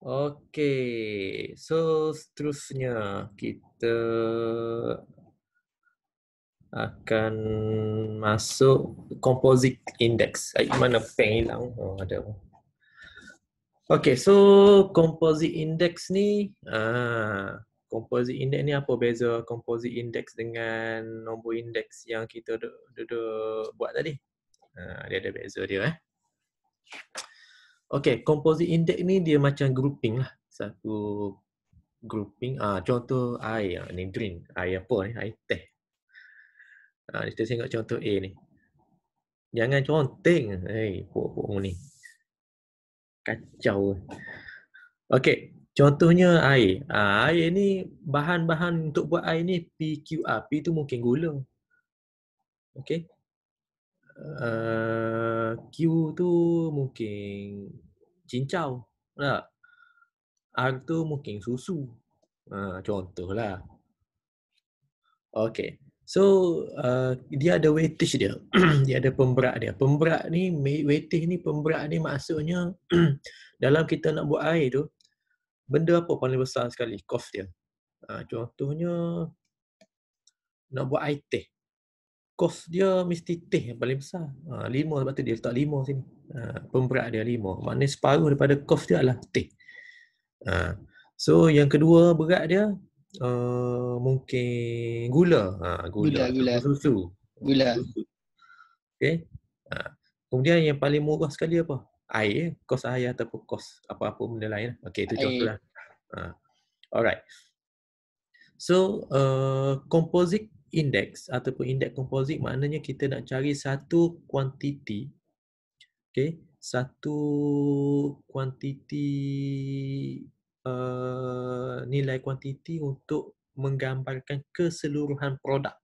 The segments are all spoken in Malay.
Okey, so seterusnya kita akan masuk composite index. Mana pen hilang? Oh, ada. Okey, so composite index ni, composite index ni apa beza composite index dengan nombor index yang kita duduk buat tadi? Dia ada beza dia. Okey, composite index ni dia macam grouping lah. Satu grouping, contoh air ni green, air apa ni? Air teh. Kita tengok contoh A ni. Jangan conteng. Pokok ni. Kacau. Okey, contohnya air. Air ni bahan-bahan untuk buat air ni PQR. P tu mungkin gula. Okey. Q tu mungkin cincau. Tak? R tu mungkin susu. Contohlah. Okey. So, dia ada weightage dia. Dia ada pemberat dia. Pemberat ni, weightage ni, pemberat ni maksudnya dalam kita nak buat air tu, benda apa paling besar sekali cost dia. Contohnya nak buat air teh. Kos dia mesti teh yang paling besar. 5 sebab tu dia letak 5 sini. Pemberat dia 5. Maknanya separuh daripada kos dia adalah teh. So yang kedua berat dia mungkin gula. Gula ataupun susu. Gula. Okay. Kemudian yang paling murah sekali apa? Air. Kos air ataupun kos apa-apa benda lain. Okay, itu contohlah. Alright. So, composite index ataupun indeks composite maknanya kita nak cari satu kuantiti, okay, satu kuantiti nilai kuantiti untuk menggambarkan keseluruhan produk.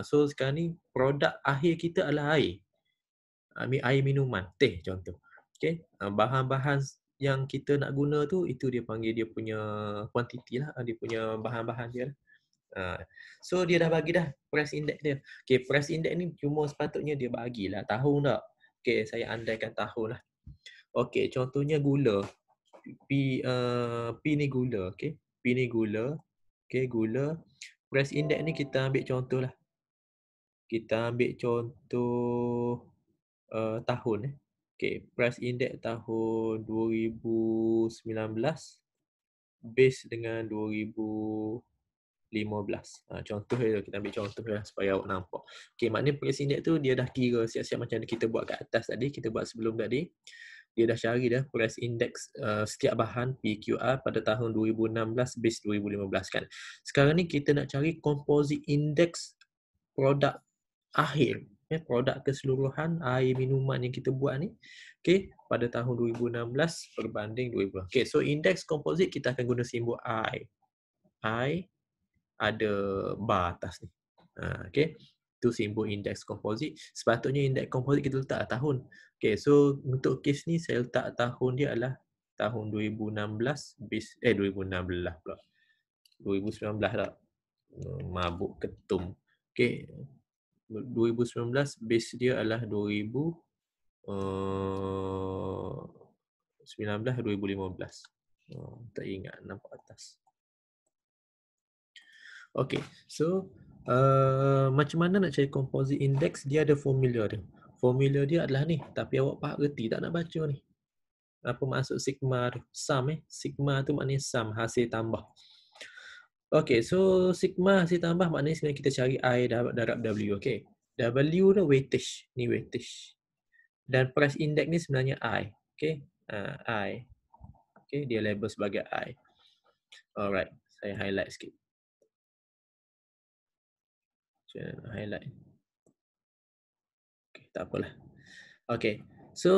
So sekarang ni produk akhir kita adalah air. Air minuman, teh contoh. Okay, bahan-bahan yang kita nak guna tu, itu dia panggil dia punya kuantiti lah, dia punya bahan-bahan dia. So dia dah bagi dah price index dia. Okay, price index ni cuma sepatutnya dia bagilah tahun tak. Okay, saya andaikan tahun lah. Okay, contohnya gula. P ni gula, okay. P ni gula. Okay, gula. Price index ni kita ambil contoh lah. Kita ambil contoh tahun. Okay, price index tahun 2019 base dengan 2015. Contoh dia, kita ambil contoh lah supaya awak nampak. Okay, maknanya price index tu dia dah kira siap-siap macam kita buat kat atas tadi, kita buat sebelum tadi. Dia dah cari dah price index setiap bahan PQR pada tahun 2016 base 2015 kan. Sekarang ni kita nak cari composite index produk akhir, produk keseluruhan air minuman yang kita buat ni, okay, pada tahun 2016 berbanding 2020. Okay, so index composite kita akan guna simbol I. I ada bar atas ni. Okay, itu simbol index composite. Sepatutnya index composite kita letak tahun. Okay, so untuk kes ni saya letak tahun dia adalah tahun 2016 base 2016 pula. 2019 tak. Mabuk ketum. Okay, 2019 base dia adalah 2019 2015. Tak ingat nampak atas. Okay, so macam mana nak cari composite index? Dia ada formula dia. Formula dia adalah ni, tapi awak faham reti tak nak baca ni? Apa maksud sigma tu? Sum Sigma tu maknanya sum, hasil tambah. Okay, so sigma hasil tambah maknanya sebenarnya kita cari I darab W. Okay, W tu weightage. Ni weightage. Dan price index ni sebenarnya I. Okay, I. Okay, dia label sebagai I. Alright, saya highlight sikit. Saya highlight. Okay, tak apalah. Okay, so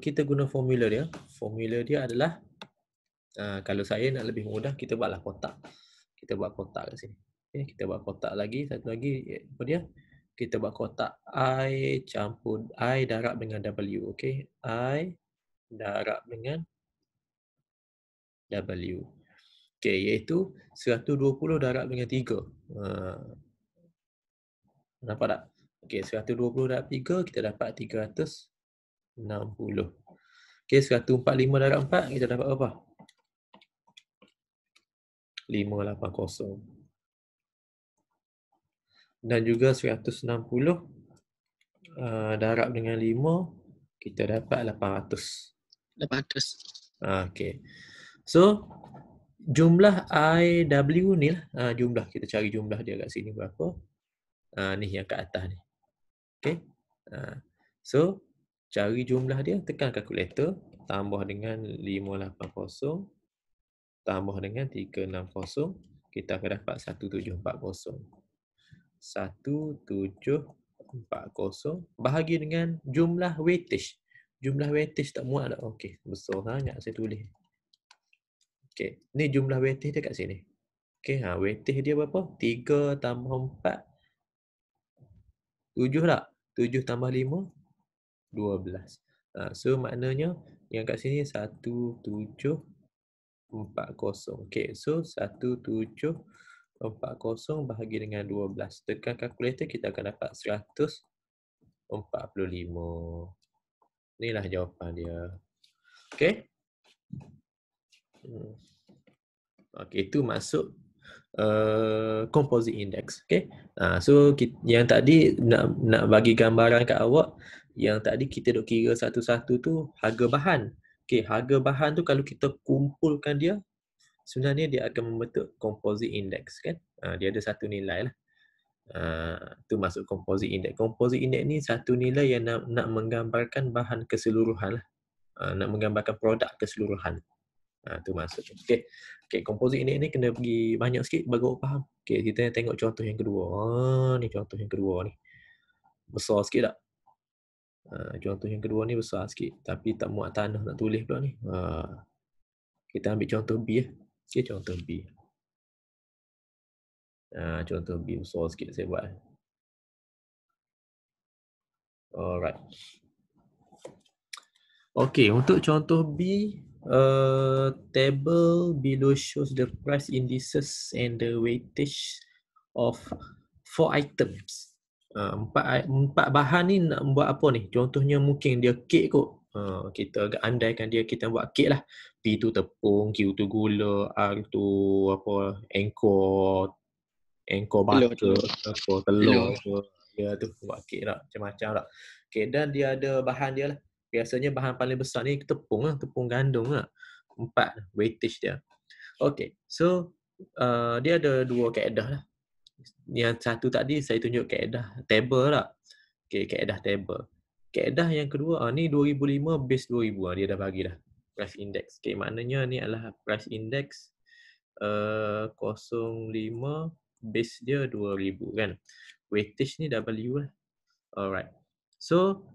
kita guna formula dia. Formula dia adalah, kalau saya nak lebih mudah, kita buatlah kotak. Kita buat kotak kat sini. Okay, kita buat kotak lagi. Satu lagi, apa dia? Kita buat kotak I campur I darab dengan W. Okay, I darab dengan W. Okay, iaitu 120 darab dengan 3. Nampak tak? Okay, 120 darab 3, kita dapat 360. Okay, 145 darab 4, kita dapat apa? 580. Dan juga 160 darab dengan 5, kita dapat 800. 800. Okay. So, jumlah IW ni lah, jumlah kita cari jumlah dia kat sini berapa. Ni yang kat atas ni. Okay. So, cari jumlah dia, tekan kalkulator, tambah dengan 580, tambah dengan 360, kita akan dapat 1740. 1740 bahagi dengan jumlah weightage. Jumlah weightage tak muat tak? Okey, besar sangat saya tulis. Okey, ni jumlah weightage dia kat sini. Okey, weightage dia berapa? 3 tambah 4, 7 tak? 7 tambah 5, 12. So maknanya yang kat sini 1740. Okey, so 1740 bahagi dengan 12. Tekan kalkulator, kita akan dapat 145. Inilah jawapan dia. Okey. Okey, itu masuk composite index. Okey. So yang tadi nak bagi gambaran kat awak, yang tadi kita dok kira satu-satu tu harga bahan. Okey, harga bahan tu kalau kita kumpulkan dia, sebenarnya dia akan membentuk composite index kan. Dia ada satu nilai lah. Tu masuk composite index. Composite index ni satu nilai yang nak menggambarkan bahan keseluruhan lah. Nak menggambarkan produk keseluruhan. Tu masuk. Okey. Okey, composite index ni kena pergi banyak sikit bagi awak faham. Okey, kita tengok contoh yang kedua. Ni contoh yang kedua ni. Besar sikit tak? Contoh yang kedua ni besar sikit, tapi tak muat tanah nak tulis pula ni. Kita ambil contoh B ya. Okey, contoh B. Contoh B besar sikit saya buat. Alright. Okey, untuk contoh B, table below shows the price indices and the weightage of 4 items. Empat bahan ni nak buat apa ni? Contohnya mungkin dia kek kot. Kita agak andaikan dia kita buat kek lah. P tu tepung, Q tu gula, R tu apa, angkor butter, telur tu. Dia tu buat kek lah, macam-macam lah. Okay, dan dia ada bahan dia lah. Biasanya bahan paling besar ni tepung lah, tepung gandum lah. 4 weightage dia. Okay, so dia ada 2 kaedah lah. Yang satu tadi saya tunjuk kaedah table lah. Okay, kaedah table. Kaedah yang kedua, ni 2005 base 2000, dia dah bagi dah. Price index. Okay, maknanya ni adalah price index 05, base dia 2000 kan. Weightage ni W lah. Alright. So,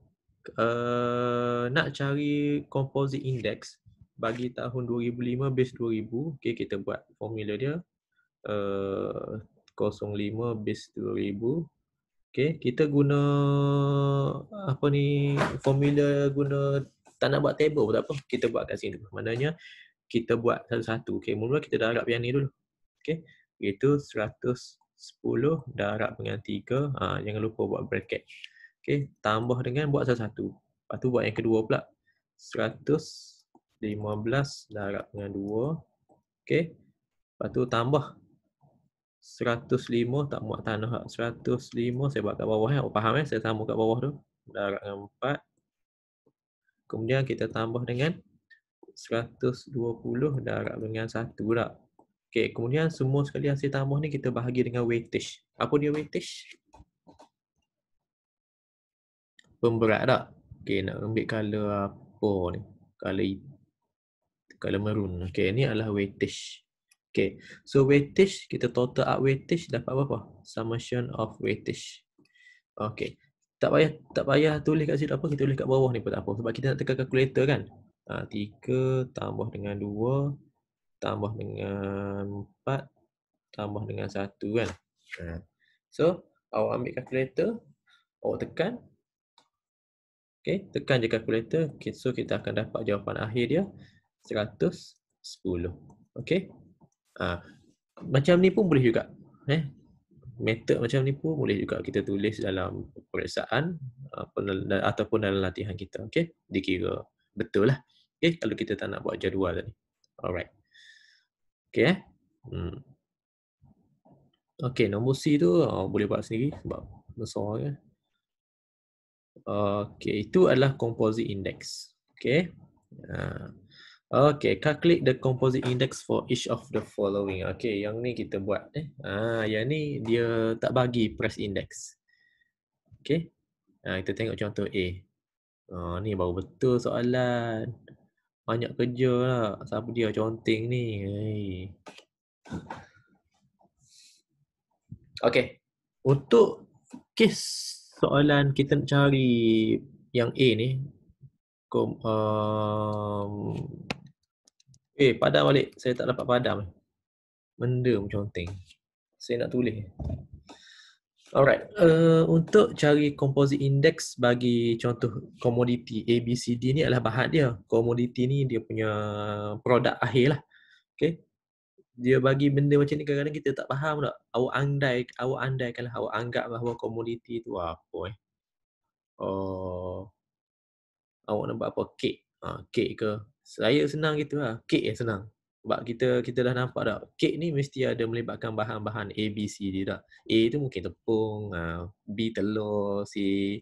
nak cari composite index bagi tahun 2005 base 2000, okay, kita buat formula dia. 05 base 2000. Okay, kita guna apa ni, formula guna, tak nak buat table pun tak apa, kita buat kat sini. Maknanya kita buat satu-satu. Okay, mula kita darab yang ni dulu. Okay, itu 110 darab dengan 3. Jangan lupa buat bracket. Okay, tambah dengan buat satu-satu. Lepas tu buat yang kedua pula. 115 darab dengan 2. Okay, lepas tu tambah 105, tak muat tanah. 105 saya buat kat bawah ya. Faham saya tambah kat bawah tu. Darab dengan 4. Kemudian kita tambah dengan 120 darab dengan 1 tak. Okey, kemudian semua sekali hasil tambah ni kita bahagi dengan weightage. Apa dia weightage? Pemberat tak? Okey, nak ambil color apa ni? Color maroon. Okey, ni adalah weightage. Okay, so weightage, kita total up weightage dapat berapa? Summation of weightage. Okay, tak payah tulis kat situ apa, kita tulis kat bawah ni pun tak apa. Sebab kita nak tekan kalkulator kan. 3 tambah dengan 2, tambah dengan 4, tambah dengan 1 kan. So, awak ambil kalkulator, awak tekan. Okay, tekan je kalkulator. Okay, so kita akan dapat jawapan akhir dia 110. Okay. Macam ni pun boleh juga. Method macam ni pun boleh juga kita tulis dalam peperiksaan ataupun dalam latihan kita. Okay, dikira betul lah. Okay, kalau kita tak nak buat jadual tadi. Alright. Okay, Okey, nombor C tu boleh buat sendiri sebab besar kan. Okey, itu adalah composite index. Okey. Okay, calculate the composite index for each of the following. Okay, yang ni kita buat. Yang ni dia tak bagi price index. Okay, kita tengok contoh A. Ni baru betul soalan. Banyak kerja lah. Siapa dia conteng ni? Okay, untuk kes soalan kita nak cari yang A ni. Padam balik. Saya tak dapat padam. Benda conteng. Saya nak tulis. Alright, untuk cari composite index bagi contoh komoditi A, B, C, D ni adalah bahan dia. Komoditi ni dia punya produk akhir lah. Okay. Dia bagi benda macam ni kadang-kadang kita tak faham tak. Awak andaikanlah, awak anggap bahawa komoditi tu apa awak nak buat apa? Kek. Kek ke? Saya senang gitu lah. Kek senang. Sebab kita dah nampak tak, kek ni mesti ada melibatkan bahan-bahan A, B, C D tak. A tu mungkin tepung, B telur, C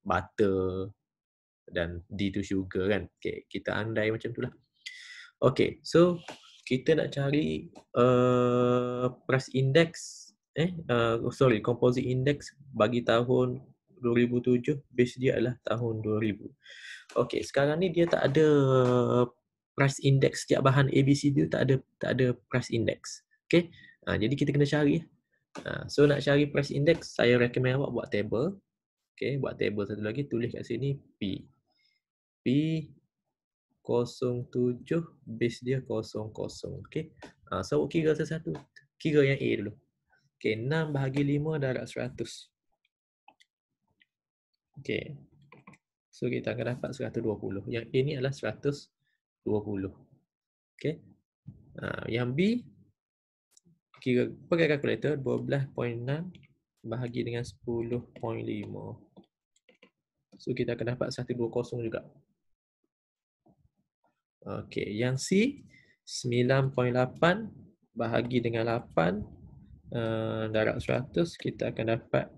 butter dan D tu sugar kan. Okay, kita andai macam tu lah. Okay, so kita nak cari price index composite index bagi tahun 2007, base dia adalah tahun 2000. Okay, sekarang ni dia tak ada price index setiap bahan ABCD, tak ada price index. Okay, jadi kita kena cari. So nak cari price index, saya recommend awak buat table. Okay, buat table satu lagi, tulis kat sini P 07, base dia 00. Okay, so awak kira satu-satu. Kira yang A dulu. Okay, 6 bahagi 5 darab 100. Okay, so kita akan dapat 120. Yang A ni adalah 120. Okay. Yang B, kira pakai kalkulator, 12.6 bahagi dengan 10.5. So kita akan dapat 120 juga. Okay. Yang C, 9.8 bahagi dengan 8 darab 100, kita akan dapat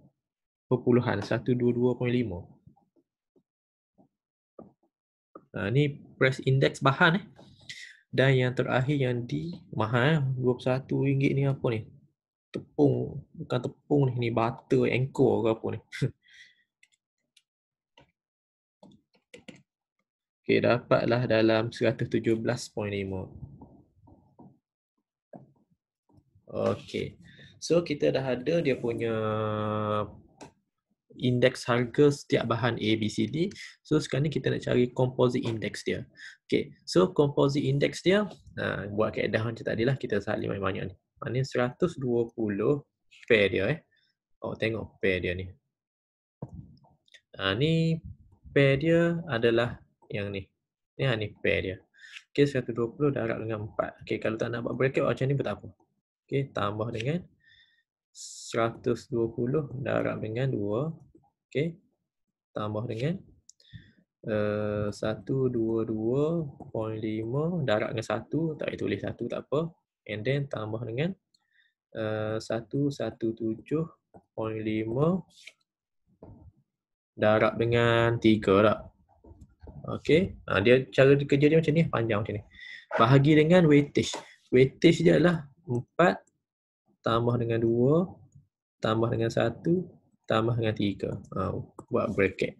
perpuluhan 122.5. Ni price index bahan Dan yang terakhir yang D, mahal RM21 ni apa ni? Tepung, bukan tepung ni butter, Anchor ke apa ni. Okay, dapatlah dalam 117.5. Okay, so kita dah ada dia punya indeks harga setiap bahan A, B, C, D. So sekarang ni kita nak cari composite index dia. Okay, so composite index dia, buat kaedah macam tadi lah, kita salin banyak-banyak ni. Maknanya 120 pair dia tengok pair dia ni. Ni pair dia adalah yang ni. Ni pair dia. Okay, 120 darab dengan 4. Okay, kalau tak nak buat bracket macam ni betapa. Okay, tambah dengan 120 darab dengan 2. Okay, tambah dengan 122.5 darab dengan 1, tak boleh tulis 1 tak apa. And then tambah dengan 117.5 darab dengan 3 tak. Okay, dia cara kerja dia macam ni, panjang macam ni. Bahagi dengan weightage. Weightage dia adalah 4 tambah dengan 2 tambah dengan 1 tambah dengan 3. Buat bracket.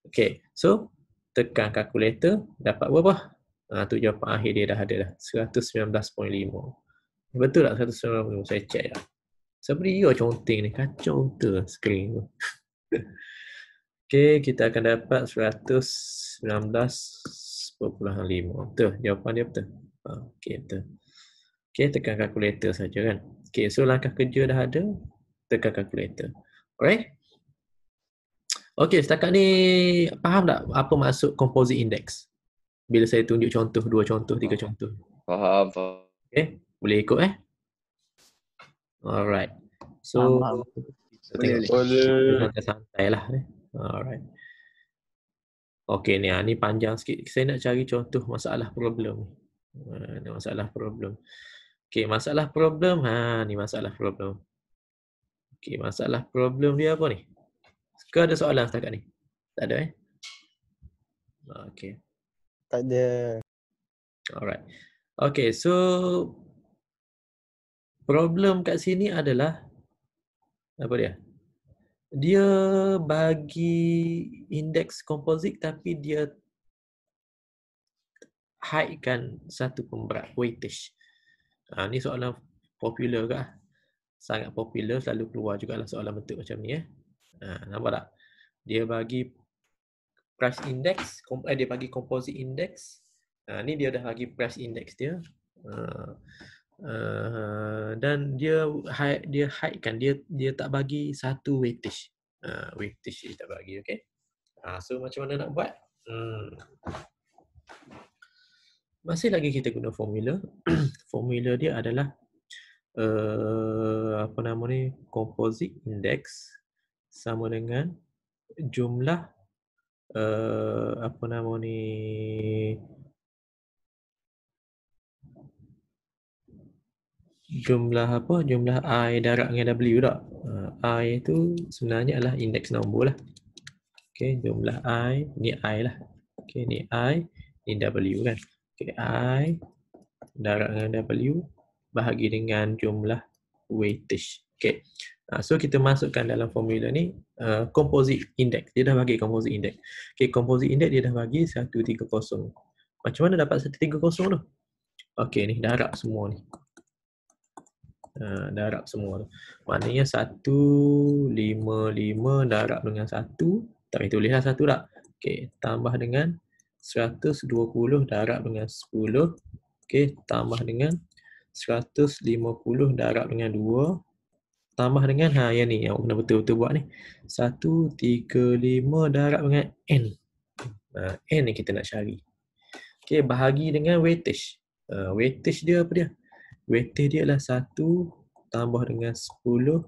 Okay, so tekan kalkulator, dapat berapa? Tu jawapan akhir dia dah ada dah, 119.5. Betul tak 119.5? Saya check dah. Siapa dia conteng ni? Kacau betul skrin tu. Okay, kita akan dapat 119.5. Betul, jawapan dia betul. Okay, betul. Okay, tekan kalkulator saja kan. Okay, so langkah kerja dah ada, tekan kalkulator. Alright? Okay, setakat ni faham tak apa maksud composite index? Bila saya tunjuk contoh, 2 contoh, 3 contoh. Faham. Okay, boleh ikut Alright. So, Boleh. santai lah. Alright. Okay, ni panjang sikit. Saya nak cari contoh masalah problem. Ini masalah problem. Okey, masalah problem. Ni masalah problem. Okey, masalah problem dia apa ni? Ke ada soalan setakat ni? Tak ada Okey. Tak ada. Alright. Okey, so problem kat sini adalah apa dia? Dia bagi indeks komposit tapi dia hidekan satu pemberat weightage. Ni soalan popular ke? Sangat popular, selalu keluar jugalah soalan bentuk macam ni nampak tak? Dia bagi price index, dia bagi composite index. Ni dia dah bagi price index dia. Dan dia hidekan, dia tak bagi satu weightage. Weightage dia tak bagi, okey. So macam mana nak buat? Masih lagi kita guna formula. Formula dia adalah apa nama ni, composite index sama dengan jumlah apa nama ni, jumlah I darab dengan W tak? I itu sebenarnya adalah indeks nombor lah. Okey, jumlah I, ni I lah. Okey, ni I, ni W kan. Okey, I darab dengan W bahagi dengan jumlah weightage. Okey. So kita masukkan dalam formula ni composite index. Dia dah bagi composite index. Okey, composite index dia dah bagi 130. Macam mana dapat 130 tu? Okey, ni darab semua ni. Darab semua tu. Maknanya 155 darab dengan 1. Tak boleh tulislah 1 tak? Okey, tambah dengan 120 darab dengan 10. Okey, tambah dengan 150 darab dengan 2. Tambah dengan, yang ni, yang kena betul-betul buat ni. 135 darab dengan N. N ni kita nak cari. Okey, bahagi dengan weightage. Weightage dia apa dia? Weightage dia adalah 1 tambah dengan 10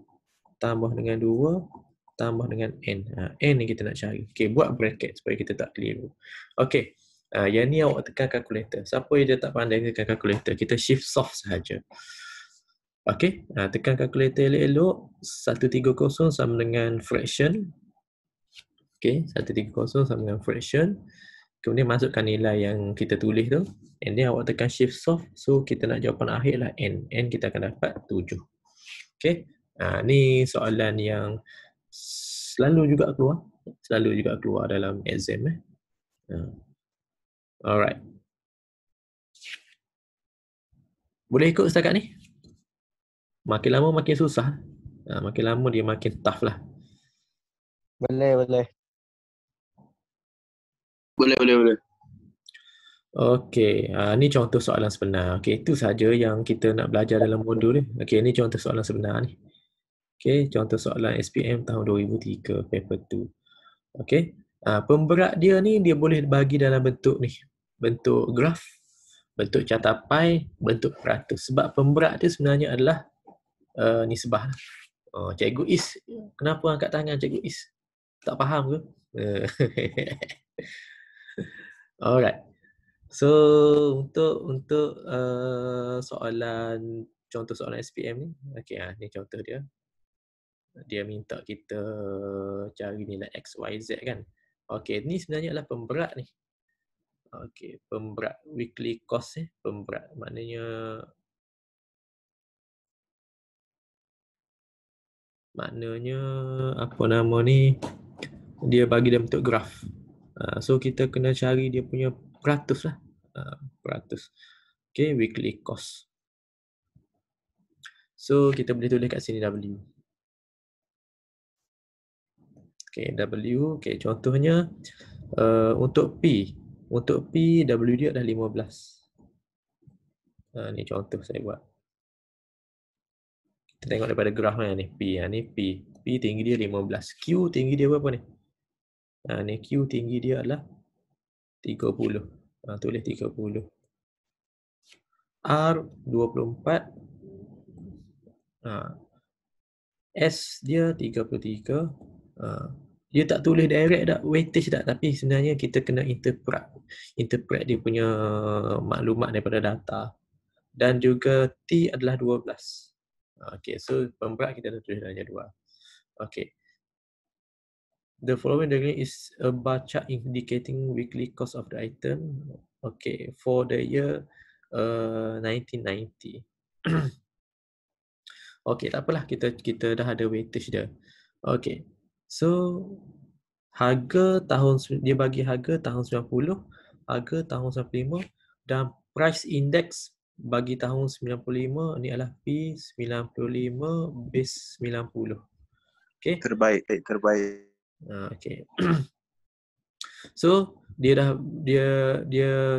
tambah dengan 2 tambah dengan N. N ni kita nak cari. Okey, buat bracket supaya kita tak keliru. Okey, yang ni awak tekan calculator. Siapa yang dia tak pandai tekan calculator? Kita shift soft sahaja. Okey, tekan calculator elok-elok. 130 sama dengan fraction. Okey, 130 sama dengan fraction. Kemudian masukkan nilai yang kita tulis tu. And then awak tekan shift soft. So kita nak jawapan akhir lah N. N kita akan dapat 7. Okey. Ni soalan yang selalu juga keluar. Selalu juga keluar dalam exam. Alright. Boleh ikut setakat ni? Makin lama makin susah. Makin lama dia makin tough lah. Boleh. Boleh. Okey, ni contoh soalan sebenar. Okey, itu saja yang kita nak belajar dalam modul ni. Okey, ni contoh soalan sebenar ni. Okey, contoh soalan SPM tahun 2003, paper 2. Okey, pemberat dia ni dia boleh bagi dalam bentuk ni. Bentuk graf, bentuk carta pi, bentuk peratus. Sebab pemberat dia sebenarnya adalah nisbah. Cikgu Is, kenapa angkat tangan Cikgu Is? Tak faham ke? Alright. So untuk soalan, contoh soalan SPM ni, okey, ni contoh dia. Dia minta kita cari nilai X, Y, Z kan. Okey, ni sebenarnya adalah pemberat ni. Okey, pemberat weekly cost pemberat. Maknanya apa nama ni, dia bagi dalam bentuk graf. So kita kena cari dia punya peratus lah. Peratus. Okey, weekly cost. So kita boleh tulis kat sini W. Okey, W. Okey, contohnya untuk P. Untuk P, W dia dah 15. Ni contoh saya buat. Kita tengok daripada graf ni P. Ni P. P tinggi dia 15. Q tinggi dia berapa ni? Ni Q tinggi dia adalah 30. Tulis 30. R 24. S dia 33. dia tak tulis direct dah weightage dah, tapi sebenarnya kita kena interpret dia punya maklumat daripada data. Dan juga T adalah 12. Okay, so pemberat kita dah tulis darjah 2. Okay. The following diagram is a bar chart indicating weekly cost of the item. Okay, for the year 1990. Okay, tak apalah, kita dah ada weightage dia. Okay, so harga tahun, dia bagi harga tahun 90, harga tahun 95 dan price index bagi tahun 95 ni adalah P95 base 90. Okay. Terbaik. Okay. So dia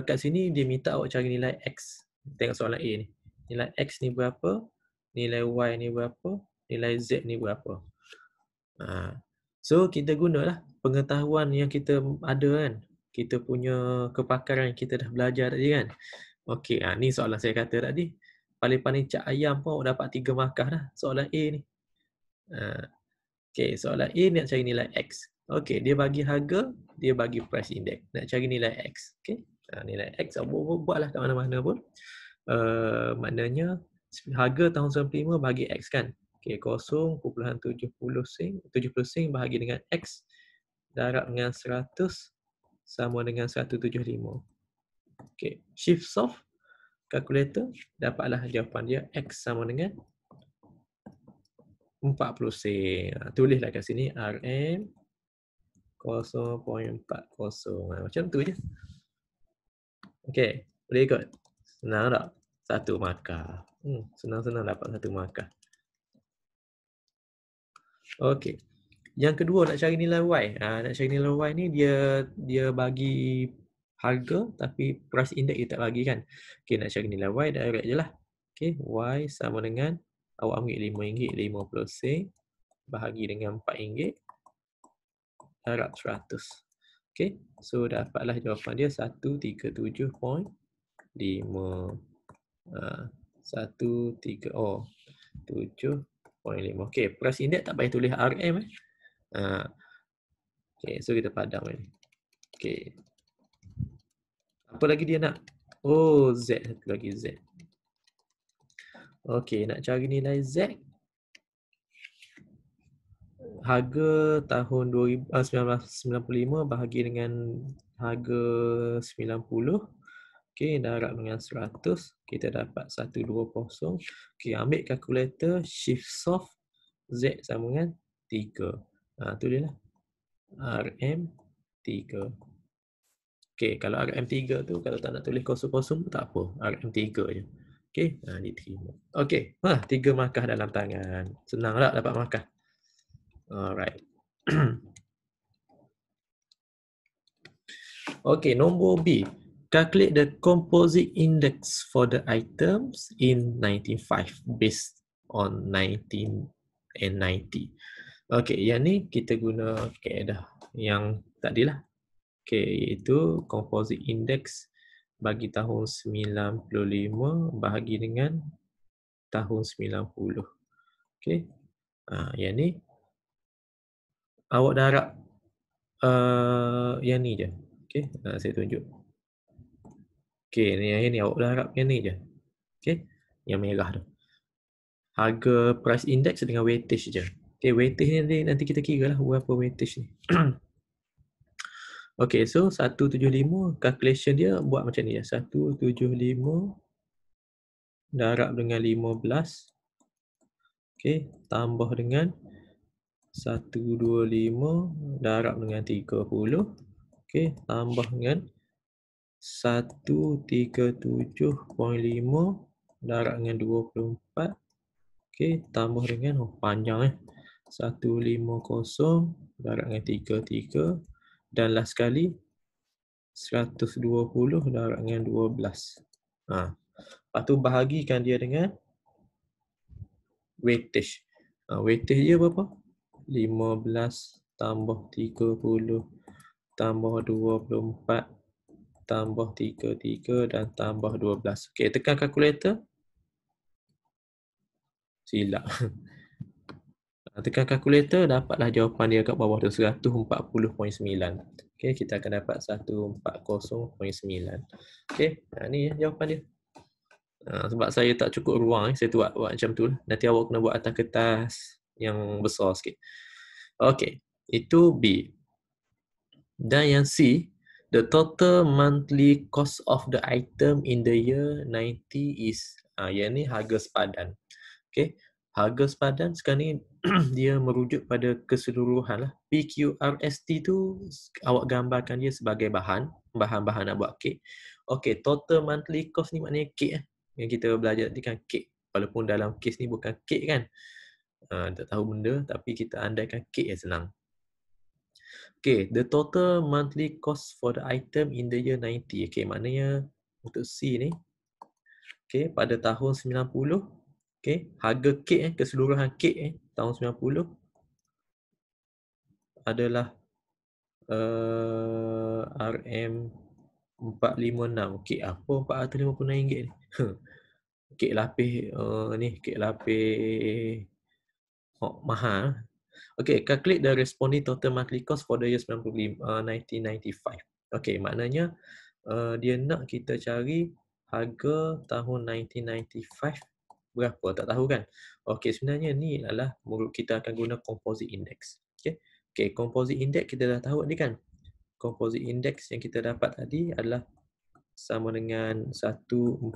kat sini dia minta awak cari nilai X. Tengok soalan A ni. Nilai X ni berapa? Nilai Y ni berapa? Nilai Z ni berapa? So kita gunalah pengetahuan yang kita ada kan. Kita punya kepakaran yang kita dah belajar tadi kan. Okey, ni soalan saya kata tadi. Paling-paling cak ayam pun awak dapat 3 markah dah soalan A ni. Okey, soalan A nak cari nilai X. Okey, dia bagi harga, dia bagi price index. Nak cari nilai X. Okey. Nilai X buatlah kat mana-mana pun. Maknanya harga tahun 95 bagi X kan. Okey, 0.70 sen bahagi dengan X darab dengan 100 sama dengan 175. Okey, shift solve calculator, dapatlah jawapan dia X sama dengan 40 sen. Tulislah kat sini RM 0.40. Macam tu je. Okey, boleh ikut? Senang tak? 1 markah. Senang-senang dapat 1 markah. Okey. Yang kedua nak cari nilai Y. Nak cari nilai Y ni dia bagi harga tapi price index dia tak bagi kan. Okey, nak cari nilai Y direct je lah. Okey, Y sama dengan awak ambil RM5.50 bahagi dengan RM4 darab 100. Okey, so dapatlah jawapan dia 137.5. 7.5. Okey, price index tak payah tulis RM . Okey, so kita padam ni. Okey. Apa lagi dia nak? Oh, Z, satu lagi Z. Okey, nak cari nilai Z. Harga tahun 1995 bahagi dengan harga 90. Okey, darab dengan 100, kita dapat 120. Okey, ambil kalkulator, shift solve, Z sama dengan 3. Tulislah RM3. Okey, kalau RM3 tu kalau tak nak tulis kosong-kosong pun tak apa, RM3 je. Okey, diterima. Okey, 3 markah dalam tangan. Senang tak dapat markah? Alright. Okey, nombor B. Calculate the composite index for the items in 1905 based on 1990. Okey, yang ni kita guna kaedah yang tadilah. Okey, iaitu composite index bagi tahun 95 bahagi dengan tahun 90. Okey. Yang ni awak darab yang ni je. Okey, saya tunjuk. Okey, ni awak darab yang ni je. Okey, yang merah tu. Harga price index dengan weightage je. Okey, weightage ni nanti kita kira lah berapa weightage ni. Okey, so 175 calculation dia buat macam ni ya. 175 darab dengan 15. Okey, tambah dengan 125 darab dengan 30. Okey, tambah dengan 137.5 darab dengan 24. Okey, tambah dengan panjang 150 darab dengan 33 dan last sekali 120 darab dengan 12. Lepas tu bahagikan dia dengan weightage. Weightage dia berapa? 15 tambah 30 tambah 24 tambah 33 dan tambah 12. Okey, tekan kalkulator. Silap. Tekan kalkulator, dapatlah jawapan dia kat bawah tu, 140.9. Okey, kita akan dapat 140.9. Okey, ni jawapan dia. Sebab saya tak cukup ruang, saya tu buat macam tu. Nanti awak kena buat atas kertas yang besar sikit. Okey, itu B. Dan yang C, the total monthly cost of the item in the year 90 is, yang ni harga sepadan. Okey, harga sepadan sekarang ni dia merujuk pada keseluruhan lah. PQRST tu awak gambarkan dia sebagai bahan-bahan nak buat kek. Okey, total monthly cost ni maknanya kek yang kita belajar tadi kan, kek. Walaupun dalam kes ni bukan kek kan. Tak tahu benda tapi kita andaikan kek yang senang. Okay, the total monthly cost for the item in the year 90. Okay, maknanya untuk C ni, okay, pada tahun 90, okay, harga kek keseluruhan kek tahun 90 adalah RM456. Kek apa RM456 ni? Kek lapis ni, kek lapis mahal. Okay, calculate the responding total monthly cost for the year 1995. Okay, maknanya dia nak kita cari harga tahun 1995 berapa, tak tahu kan? Okay, sebenarnya ni adalah kita akan guna composite index. Okay, composite index kita dah tahu tadi kan? Composite index yang kita dapat tadi adalah sama dengan 140.9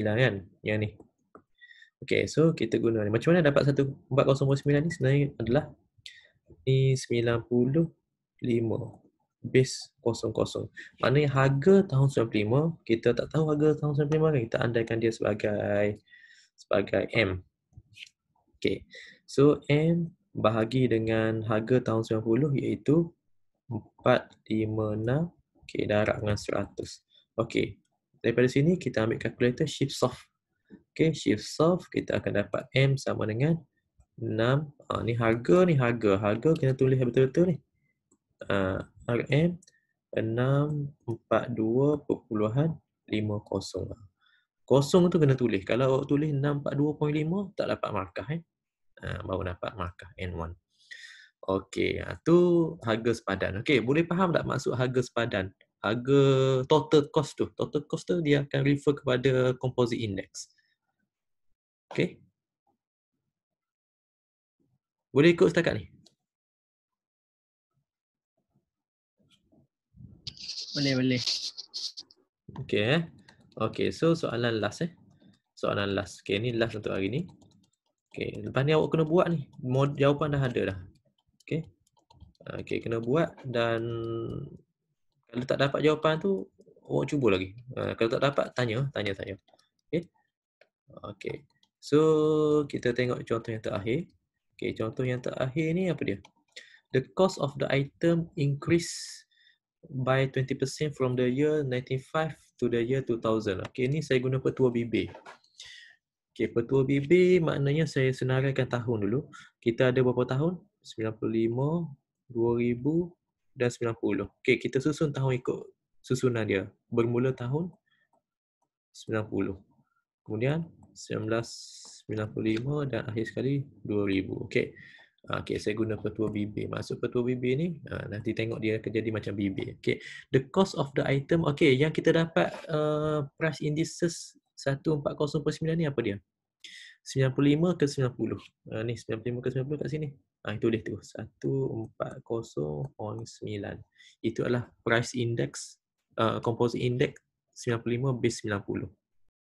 kan? Yang ni. Okay, so kita guna ni. Macam mana dapat 140.9 ni? Sebenarnya adalah ni 95 base 00. Maknanya harga tahun 95, kita tak tahu harga tahun 95 kan? Kita andaikan dia sebagai M. Okay, so M bahagi dengan harga tahun 90 iaitu 456, okay, darab dengan 100. Okay, daripada sini kita ambil calculator, shift solve. Okay, shift solve, kita akan dapat M sama dengan 6. Ni harga, harga kena tulis betul-betul ni. RM 642.50. Kosong tu kena tulis. Kalau awak tulis 642.5 tak dapat markah baru dapat markah N1. Okey, tu harga sepadan. Okey, boleh faham tak maksud harga sepadan? Harga total cost tu. Total cost tu dia akan refer kepada composite index. Okey. Boleh ikut setakat ni? Boleh. Okey. Okey, so soalan last Soalan last. Okey, ni last untuk hari ni. Okey, lepas ni awak kena buat ni. Jawapan dah ada dah. Okey. Okey, kena buat dan kalau tak dapat jawapan tu awak cuba lagi. Kalau tak dapat tanya saya. Okey. Okey. So, kita tengok contoh yang terakhir. Okey, contoh yang terakhir ni apa dia? The cost of the item increase by 20% from the year 95 to the year 2000. Okey, ni saya guna petua bibir. Okey, petua bibir maknanya saya senaraikan tahun dulu. Kita ada berapa tahun? 95, 2000 dan 90. Okey, kita susun tahun ikut susunan dia. Bermula tahun 90. Kemudian 1995 dan akhir sekali 2000. Okey. Okey, saya guna petua bibir. Maksud petua bibir ni, nanti tengok dia akan jadi macam bibir. Okey. The cost of the item, okey, yang kita dapat price indices 140.9 ni apa dia? 95 ke 90. Ni 95 ke 90 kat sini. Itu dia tu. 140.9. Itu adalah price index, composite index 95 base 90.